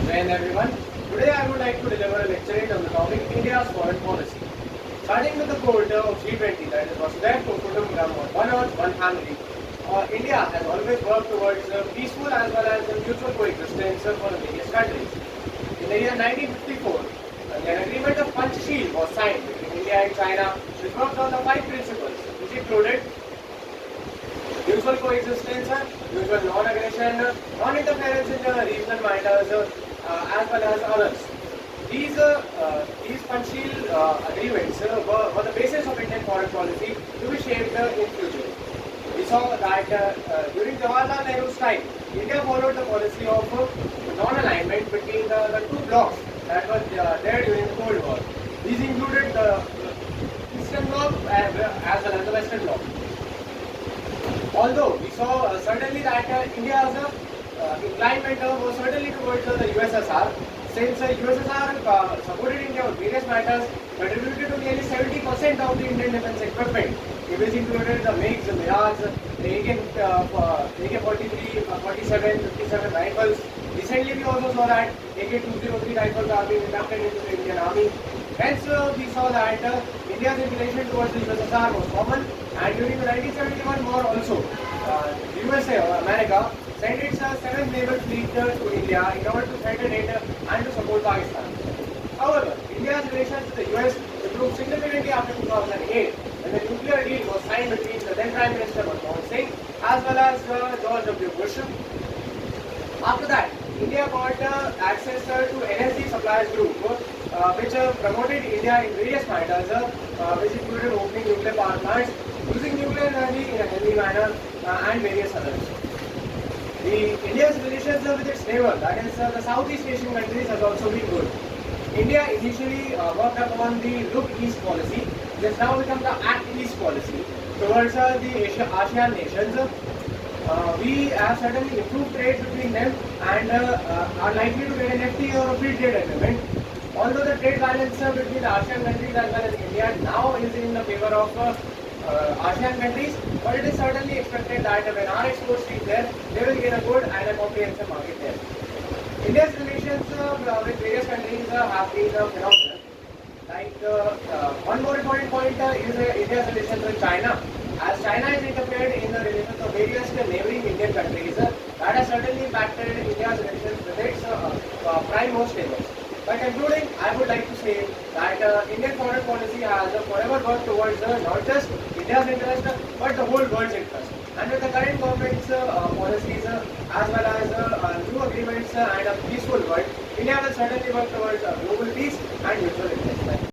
Jai everyone. Today I would like to deliver a lecture on the topic India's foreign policy. Starting with the quote of G20, that is Vasudhaiva Kutumbakam, one earth, one family. India has always worked towards peaceful as well as mutual coexistence for the various countries. In the year 1954, an agreement of Panchsheel was signed between India and China, which worked on the five principles, which included mutual coexistence, mutual non-aggression, non-interference in regional matters, as well as others. These Panchsheel agreements were the basis of Indian foreign policy to be shaped in future. We saw that during Jawaharlal Nehru's time, India followed the policy of non-alignment between the two blocks that were there during the Cold War. These included the Eastern Bloc as well as the Western Bloc. Although we saw certainly that India's inclination was certainly towards the USSR, since USSR supported India on various matters, contributed to nearly 70% of the Indian defense equipment, which included the MiGs, the Mirage, the AK-43, 47, 57 rifles. Recently, we also saw that AK-203 rifles are being inducted into the Indian Army. Hence, we saw that India's inclination towards the USSR was common, and during the 1971 war also, the USA or America sent its 7th Naval Fleet to India in order to threaten it and to support Pakistan. However, India's relations with the US improved significantly after 2008 when the nuclear deal was signed between the then Prime Minister Manmohan Singh as well as George W. Bush. After that, India got access to NSG Suppliers Group, which promoted India in various matters, which included opening nuclear power plants, using nuclear energy in a healthy manner, and various others. India's relations with its neighbor, that is the Southeast Asian countries, has also been good. India initially worked upon the Look East policy, which has now become the Act East policy towards the ASEAN nations. We have certainly improved trade between them and are likely to get an FTA or a free trade agreement. Although the trade balance between the ASEAN countries as well as India now is in the favor of ASEAN countries, but it is certainly expected that when our exports reach there, they will get a good and a comprehensive market there. India's relations with various countries have been phenomenal. Like one more important point is India's relations with China. As China has interfered in the relations of various neighboring Indian countries, that has certainly impacted India's relations with its prime most neighbors. By concluding, I would like to say that Indian foreign policy has forever worked towards not just India's interest but the whole world's interest. And with the current government's policies as well as new agreements and a peaceful world, India will certainly work towards global peace and mutual